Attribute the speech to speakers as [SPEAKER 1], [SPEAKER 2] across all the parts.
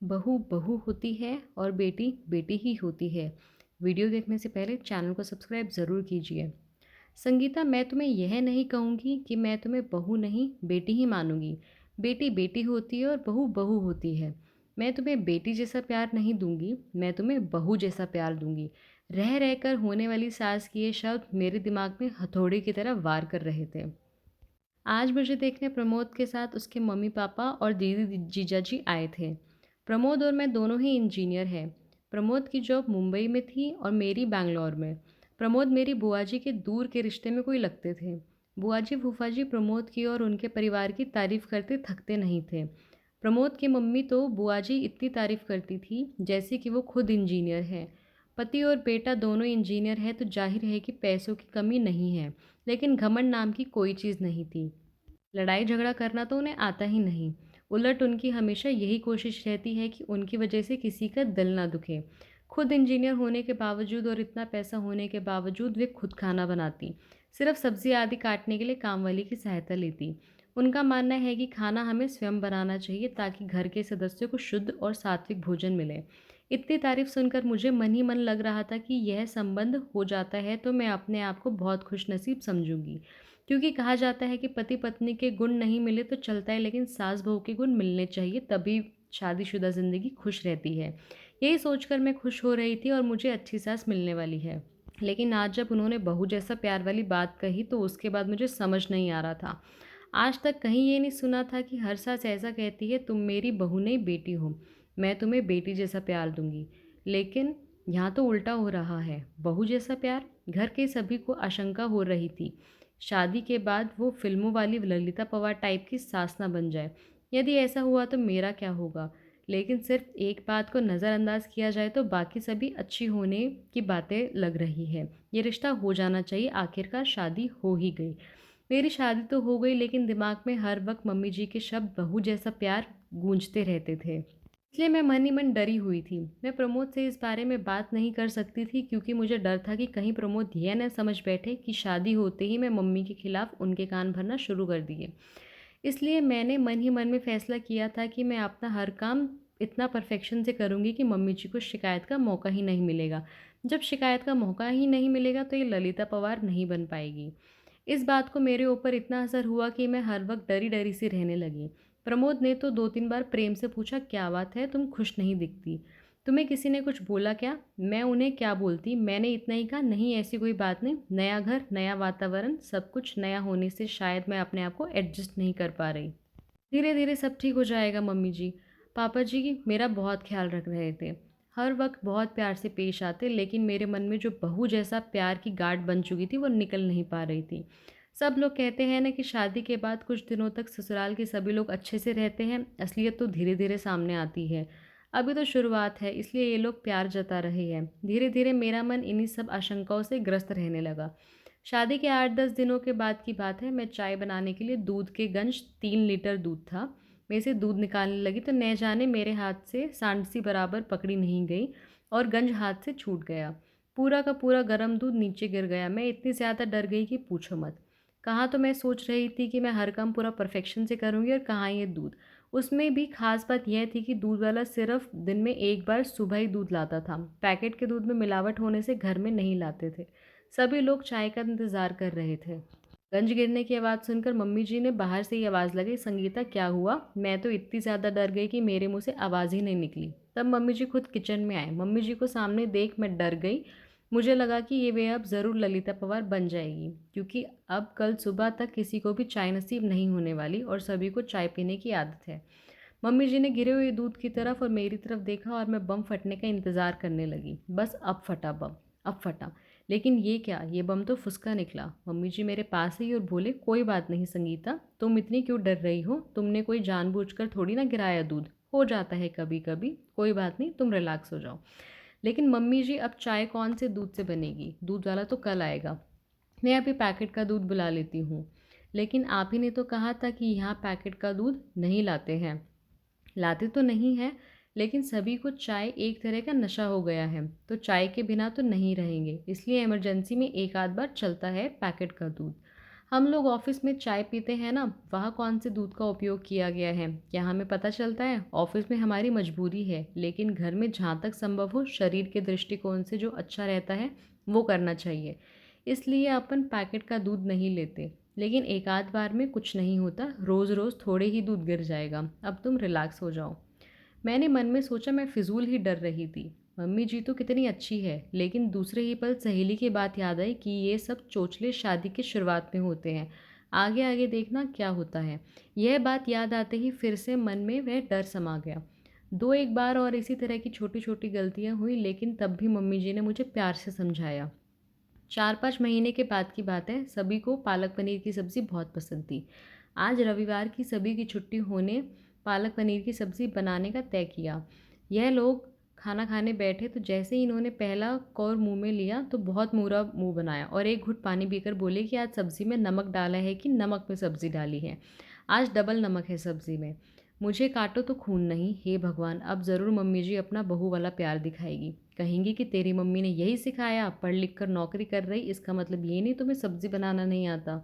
[SPEAKER 1] बहू बहू होती है और बेटी बेटी ही होती है। वीडियो देखने से पहले चैनल को सब्सक्राइब ज़रूर कीजिए। संगीता, मैं तुम्हें यह नहीं कहूँगी कि मैं तुम्हें बहू नहीं बेटी ही मानूंगी। बेटी बेटी होती है और बहू बहू होती है। मैं तुम्हें बेटी जैसा प्यार नहीं दूंगी, मैं तुम्हें बहू जैसा प्यार दूंगी। रह रहकर होने वाली सास के ये शब्द मेरे दिमाग में हथौड़े की तरह वार कर रहे थे। आज मुझे देखने प्रमोद के साथ उसके मम्मी पापा और दीदी जीजा जी आए थे। प्रमोद और मैं दोनों ही इंजीनियर हैं। प्रमोद की जॉब मुंबई में थी और मेरी बैंगलोर में। प्रमोद मेरी बुआ जी के दूर के रिश्ते में कोई लगते थे। बुआ जी फूफा जी प्रमोद की और उनके परिवार की तारीफ करते थकते नहीं थे। प्रमोद की मम्मी तो बुआ जी इतनी तारीफ करती थी जैसे कि वो खुद इंजीनियर है। पति और बेटा दोनों इंजीनियर है तो जाहिर है कि पैसों की कमी नहीं है, लेकिन घमंड नाम की कोई चीज़ नहीं थी। लड़ाई झगड़ा करना तो उन्हें आता ही नहीं। उलट उनकी हमेशा यही कोशिश रहती है कि उनकी वजह से किसी का दिल ना दुखे। खुद इंजीनियर होने के बावजूद और इतना पैसा होने के बावजूद वे खुद खाना बनाती, सिर्फ सब्जी आदि काटने के लिए काम वाली की सहायता लेती। उनका मानना है कि खाना हमें स्वयं बनाना चाहिए ताकि घर के सदस्यों को शुद्ध और सात्विक भोजन मिले। इतनी तारीफ सुनकर मुझे मन ही मन लग रहा था कि यह संबंध हो जाता है तो मैं अपने आप को बहुत खुशनसीब समझूंगी, क्योंकि कहा जाता है कि पति पत्नी के गुण नहीं मिले तो चलता है, लेकिन सास बहू के गुण मिलने चाहिए, तभी शादीशुदा ज़िंदगी खुश रहती है। यही सोचकर मैं खुश हो रही थी और मुझे अच्छी सास मिलने वाली है। लेकिन आज जब उन्होंने बहू जैसा प्यार वाली बात कही तो उसके बाद मुझे समझ नहीं आ रहा था। आज तक कहीं ये नहीं सुना था कि हर सास ऐसा कहती है, तुम मेरी बहू नहीं बेटी हो, मैं तुम्हें बेटी जैसा प्यार दूंगी। लेकिन यहाँ तो उल्टा हो रहा है, बहू जैसा प्यार। घर के सभी को आशंका हो रही थी शादी के बाद वो फिल्मों वाली ललिता पवार टाइप की सास ना बन जाए। यदि ऐसा हुआ तो मेरा क्या होगा। लेकिन सिर्फ एक बात को नज़रअंदाज किया जाए तो बाकी सभी अच्छी होने की बातें लग रही है। ये रिश्ता हो जाना चाहिए, आखिरकार शादी हो ही गई। मेरी शादी तो हो गई, लेकिन दिमाग में हर वक्त मम्मी जी के शब्द बहू जैसा प्यार गूंजते रहते थे। इसलिए मैं मन ही मन डरी हुई थी। मैं प्रमोद से इस बारे में बात नहीं कर सकती थी, क्योंकि मुझे डर था कि कहीं प्रमोद यह न समझ बैठे कि शादी होते ही मैं मम्मी के खिलाफ उनके कान भरना शुरू कर दिए। इसलिए मैंने मन ही मन में फैसला किया था कि मैं अपना हर काम इतना परफेक्शन से करूँगी कि मम्मी जी को शिकायत का मौका ही नहीं मिलेगा। जब शिकायत का मौका ही नहीं मिलेगा तो ये ललिता पवार नहीं बन पाएगी। इस बात को मेरे ऊपर इतना असर हुआ कि मैं हर वक्त डरी डरी सी रहने लगी। प्रमोद ने तो 2-3 बार प्रेम से पूछा, क्या बात है, तुम खुश नहीं दिखती, तुम्हें किसी ने कुछ बोला क्या। मैं उन्हें क्या बोलती, मैंने इतना ही कहा, नहीं ऐसी कोई बात नहीं, नया घर नया वातावरण सब कुछ नया होने से शायद मैं अपने आप को एडजस्ट नहीं कर पा रही। धीरे धीरे सब ठीक हो जाएगा मम्मी जी। पापा जी मेरा बहुत ख्याल रख रहे थे, हर वक्त बहुत प्यार से पेश आते, लेकिन मेरे मन में जो बहू जैसा प्यार की गांठ बन चुकी थी वो निकल नहीं पा रही थी। सब लोग कहते हैं ना कि शादी के बाद कुछ दिनों तक ससुराल के सभी लोग अच्छे से रहते हैं, असलियत तो धीरे धीरे सामने आती है। अभी तो शुरुआत है, इसलिए ये लोग प्यार जता रहे हैं। धीरे धीरे मेरा मन इन्हीं सब आशंकाओं से ग्रस्त रहने लगा। शादी के 8-10 दिनों के बाद की बात है। मैं चाय बनाने के लिए दूध के गंज 3 लीटर दूध था, मैं से दूध निकालने लगी तो न जाने मेरे हाथ से सांडसी बराबर पकड़ी नहीं गई और गंज हाथ से छूट गया। पूरा का पूरा गर्म दूध नीचे गिर गया। मैं इतनी ज़्यादा डर गई कि पूछो मत। कहाँ तो मैं सोच रही थी कि मैं हर काम पूरा परफेक्शन से करूँगी, और कहाँ ये दूध। उसमें भी खास बात यह थी कि दूध वाला सिर्फ दिन में एक बार सुबह ही दूध लाता था। पैकेट के दूध में मिलावट होने से घर में नहीं लाते थे। सभी लोग चाय का इंतज़ार कर रहे थे। गंज गिरने की आवाज़ सुनकर मम्मी जी ने बाहर से ही आवाज़ लगाई, संगीता क्या हुआ। मैं तो इतनी ज़्यादा डर गई कि मेरे मुंह से आवाज़ ही नहीं निकली। तब मम्मी जी खुद किचन में आए। मम्मी जी को सामने देख मैं डर गई। मुझे लगा कि ये वे अब ज़रूर ललिता पवार बन जाएगी, क्योंकि अब कल सुबह तक किसी को भी चाय नसीब नहीं होने वाली और सभी को चाय पीने की आदत है। मम्मी जी ने गिरे हुए दूध की तरफ और मेरी तरफ देखा और मैं बम फटने का इंतज़ार करने लगी। बस अब फटा बम, अब फटा। लेकिन ये क्या, ये बम तो फुसका निकला। मम्मी जी मेरे पास आई और बोले, कोई बात नहीं संगीता, तुम इतनी क्यों डर रही हो, तुमने कोई जानबूझकर थोड़ी ना गिराया दूध, हो जाता है कभी कभी, कोई बात नहीं, तुम रिलैक्स हो जाओ। लेकिन मम्मी जी अब चाय कौन से दूध से बनेगी, दूध वाला तो कल आएगा, मैं अभी पैकेट का दूध बुला लेती हूँ। लेकिन आप ही ने तो कहा था कि यहाँ पैकेट का दूध नहीं लाते हैं। लाते तो नहीं हैं, लेकिन सभी को चाय एक तरह का नशा हो गया है, तो चाय के बिना तो नहीं रहेंगे, इसलिए इमरजेंसी में एक आध बार चलता है पैकेट का दूध। हम लोग ऑफिस में चाय पीते हैं ना, वहाँ कौन से दूध का उपयोग किया गया है क्या हमें पता चलता है? ऑफिस में हमारी मजबूरी है, लेकिन घर में जहाँ तक संभव हो शरीर के दृष्टिकोण से जो अच्छा रहता है वो करना चाहिए। इसलिए अपन पैकेट का दूध नहीं लेते, लेकिन एक आध बार में कुछ नहीं होता, रोज़ रोज़ थोड़े ही दूध गिर जाएगा। अब तुम रिलैक्स हो जाओ। मैंने मन में सोचा मैं फिजूल ही डर रही थी। मम्मी जी तो कितनी अच्छी है, लेकिन दूसरे ही पल सहेली की बात याद आई कि ये सब चोचले शादी की शुरुआत में होते हैं, आगे आगे देखना क्या होता है। यह बात याद आते ही फिर से मन में वह डर समा गया। दो एक बार और इसी तरह की छोटी छोटी गलतियां हुई, लेकिन तब भी मम्मी जी ने मुझे प्यार से समझाया। 4-5 महीने के बाद की बात है, सभी को पालक पनीर की सब्ज़ी बहुत पसंद थी। आज रविवार की सभी की छुट्टी होने पालक पनीर की सब्ज़ी बनाने का तय किया। यह लोग खाना खाने बैठे तो जैसे ही इन्होंने पहला कौर मुंह में लिया तो बहुत मुंह बनाया और एक घुट पानी पीकर बोले कि आज सब्ज़ी में नमक डाला है कि नमक में सब्ज़ी डाली है। आज डबल नमक है सब्ज़ी में। मुझे काटो तो खून नहीं, हे भगवान, अब ज़रूर मम्मी जी अपना बहू वाला प्यार दिखाएगी। कहेंगी कि तेरी मम्मी ने यही सिखाया, पढ़ लिख कर नौकरी कर रही, इसका मतलब ये नहीं तुम्हें सब्ज़ी बनाना नहीं आता।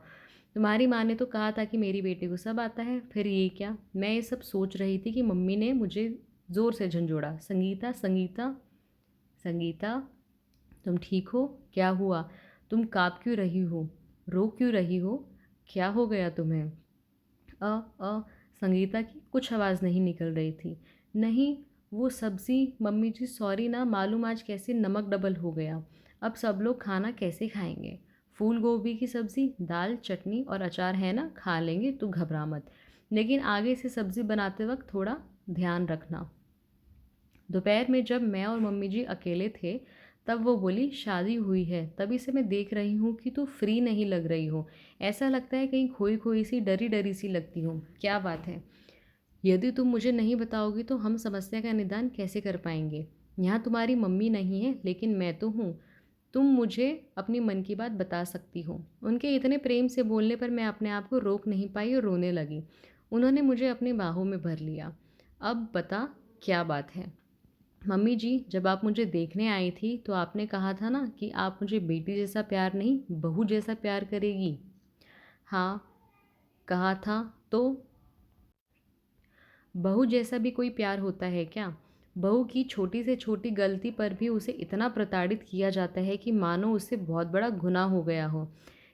[SPEAKER 1] तुम्हारी माँ ने तो कहा था कि मेरी बेटी को सब आता है, फिर ये क्या? मैं ये सब सोच रही थी कि मम्मी ने मुझे ज़ोर से झंझोड़ा, संगीता संगीता संगीता, तुम ठीक हो? क्या हुआ? तुम काँप क्यों रही हो? रो क्यों रही हो? क्या हो गया तुम्हें? अ अ संगीता की कुछ आवाज़ नहीं निकल रही थी। नहीं, वो सब्ज़ी, मम्मी जी सॉरी ना, मालूम आज कैसे नमक डबल हो गया। अब सब लोग खाना कैसे खाएंगे? फूल गोभी की सब्ज़ी, दाल, चटनी और अचार है ना, खा लेंगे, तू घबरा मत। लेकिन आगे से सब्ज़ी बनाते वक्त थोड़ा ध्यान रखना। दोपहर में जब मैं और मम्मी जी अकेले थे, तब वो बोली, शादी हुई है तभी से मैं देख रही हूँ कि तू फ्री नहीं लग रही हो। ऐसा लगता है कहीं खोई खोई सी, डरी डरी सी लगती हो। क्या बात है? यदि तुम मुझे नहीं बताओगी तो हम समस्या का निदान कैसे कर पाएंगे? यहाँ तुम्हारी मम्मी नहीं है, लेकिन मैं तो हूँ। तुम मुझे अपनी मन की बात बता सकती हो। उनके इतने प्रेम से बोलने पर मैं अपने आप को रोक नहीं पाई और रोने लगी। उन्होंने मुझे अपनी बाहों में भर लिया। अब बता, क्या बात है? मम्मी जी, जब आप मुझे देखने आई थी तो आपने कहा था ना कि आप मुझे बेटी जैसा प्यार नहीं, बहू जैसा प्यार करेगी। हाँ, कहा था तो। बहू जैसा भी कोई प्यार होता है क्या? बहू की छोटी से छोटी गलती पर भी उसे इतना प्रताड़ित किया जाता है कि मानो उससे बहुत बड़ा गुनाह हो गया हो।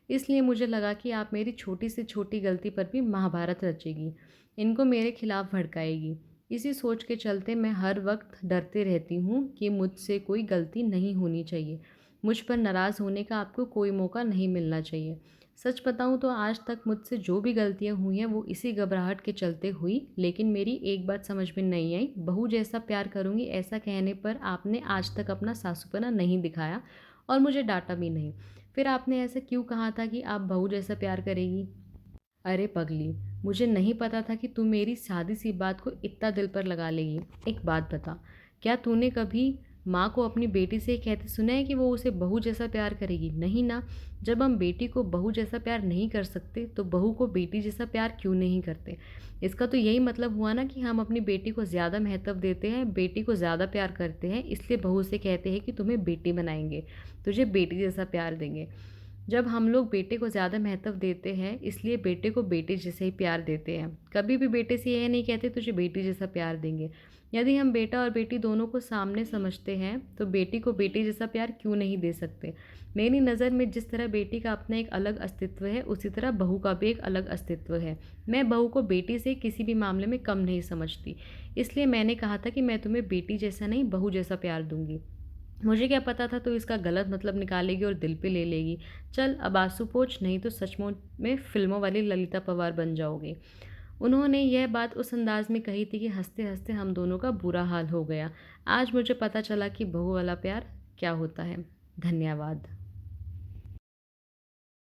[SPEAKER 1] इसलिए मुझे लगा कि आप मेरी छोटी से छोटी गलती पर भी महाभारत रचेगी, इनको मेरे खिलाफ भड़काएगी। इसी सोच के चलते मैं हर वक्त डरते रहती हूँ कि मुझसे कोई गलती नहीं होनी चाहिए। मुझ पर नाराज़ होने का आपको कोई मौका नहीं मिलना चाहिए। सच बताऊं तो आज तक मुझसे जो भी गलतियां हुई हैं वो इसी घबराहट के चलते हुई, लेकिन मेरी एक बात समझ में नहीं आई, बहू जैसा प्यार करूंगी ऐसा कहने पर आपने आज तक अपना सासूपना नहीं दिखाया और मुझे डांटा भी नहीं। फिर आपने ऐसा क्यों कहा था कि आप बहू जैसा प्यार करेगी? अरे पगली, मुझे नहीं पता था कि तू मेरी सादी सी बात को इतना दिल पर लगा लेगी। एक बात बता, क्या तूने कभी माँ को अपनी बेटी से कहते सुना है कि वो उसे बहू जैसा प्यार करेगी? नहीं ना। जब हम बेटी को बहू जैसा प्यार नहीं कर सकते तो बहू को बेटी जैसा प्यार क्यों नहीं करते? इसका तो यही मतलब हुआ ना कि हम अपनी बेटी को ज़्यादा महत्व देते हैं, बेटी को ज़्यादा प्यार करते हैं, इसलिए बहू से कहते हैं कि तुम्हें बेटी बनाएंगे, तुझे बेटी जैसा प्यार देंगे। जब हम लोग बेटे को ज़्यादा महत्व देते हैं, इसलिए बेटे को बेटे जैसे ही प्यार देते हैं। कभी भी बेटे से यह नहीं कहते तुझे बेटी जैसा प्यार देंगे। यदि हम बेटा और बेटी दोनों को सामने समझते हैं तो बेटी को बेटी जैसा प्यार क्यों नहीं दे सकते? मेरी नज़र में जिस तरह बेटी का अपना एक अलग अस्तित्व है, उसी तरह बहू का भी एक अलग अस्तित्व है। मैं बहू को बेटी से किसी भी मामले में कम नहीं समझती। इसलिए मैंने कहा था कि मैं तुम्हें बेटी जैसा नहीं, बहू जैसा प्यार दूंगी। मुझे क्या पता था तो इसका गलत मतलब निकालेगी और दिल पे ले लेगी। चल अब आंसू पोंछ, नहीं तो सचमुच में फिल्मों वाली ललिता पवार बन जाओगे। उन्होंने यह बात उस अंदाज में कही थी कि हंसते हंसते हम दोनों का बुरा हाल हो गया। आज मुझे पता चला कि बहू वाला प्यार क्या होता है। धन्यवाद।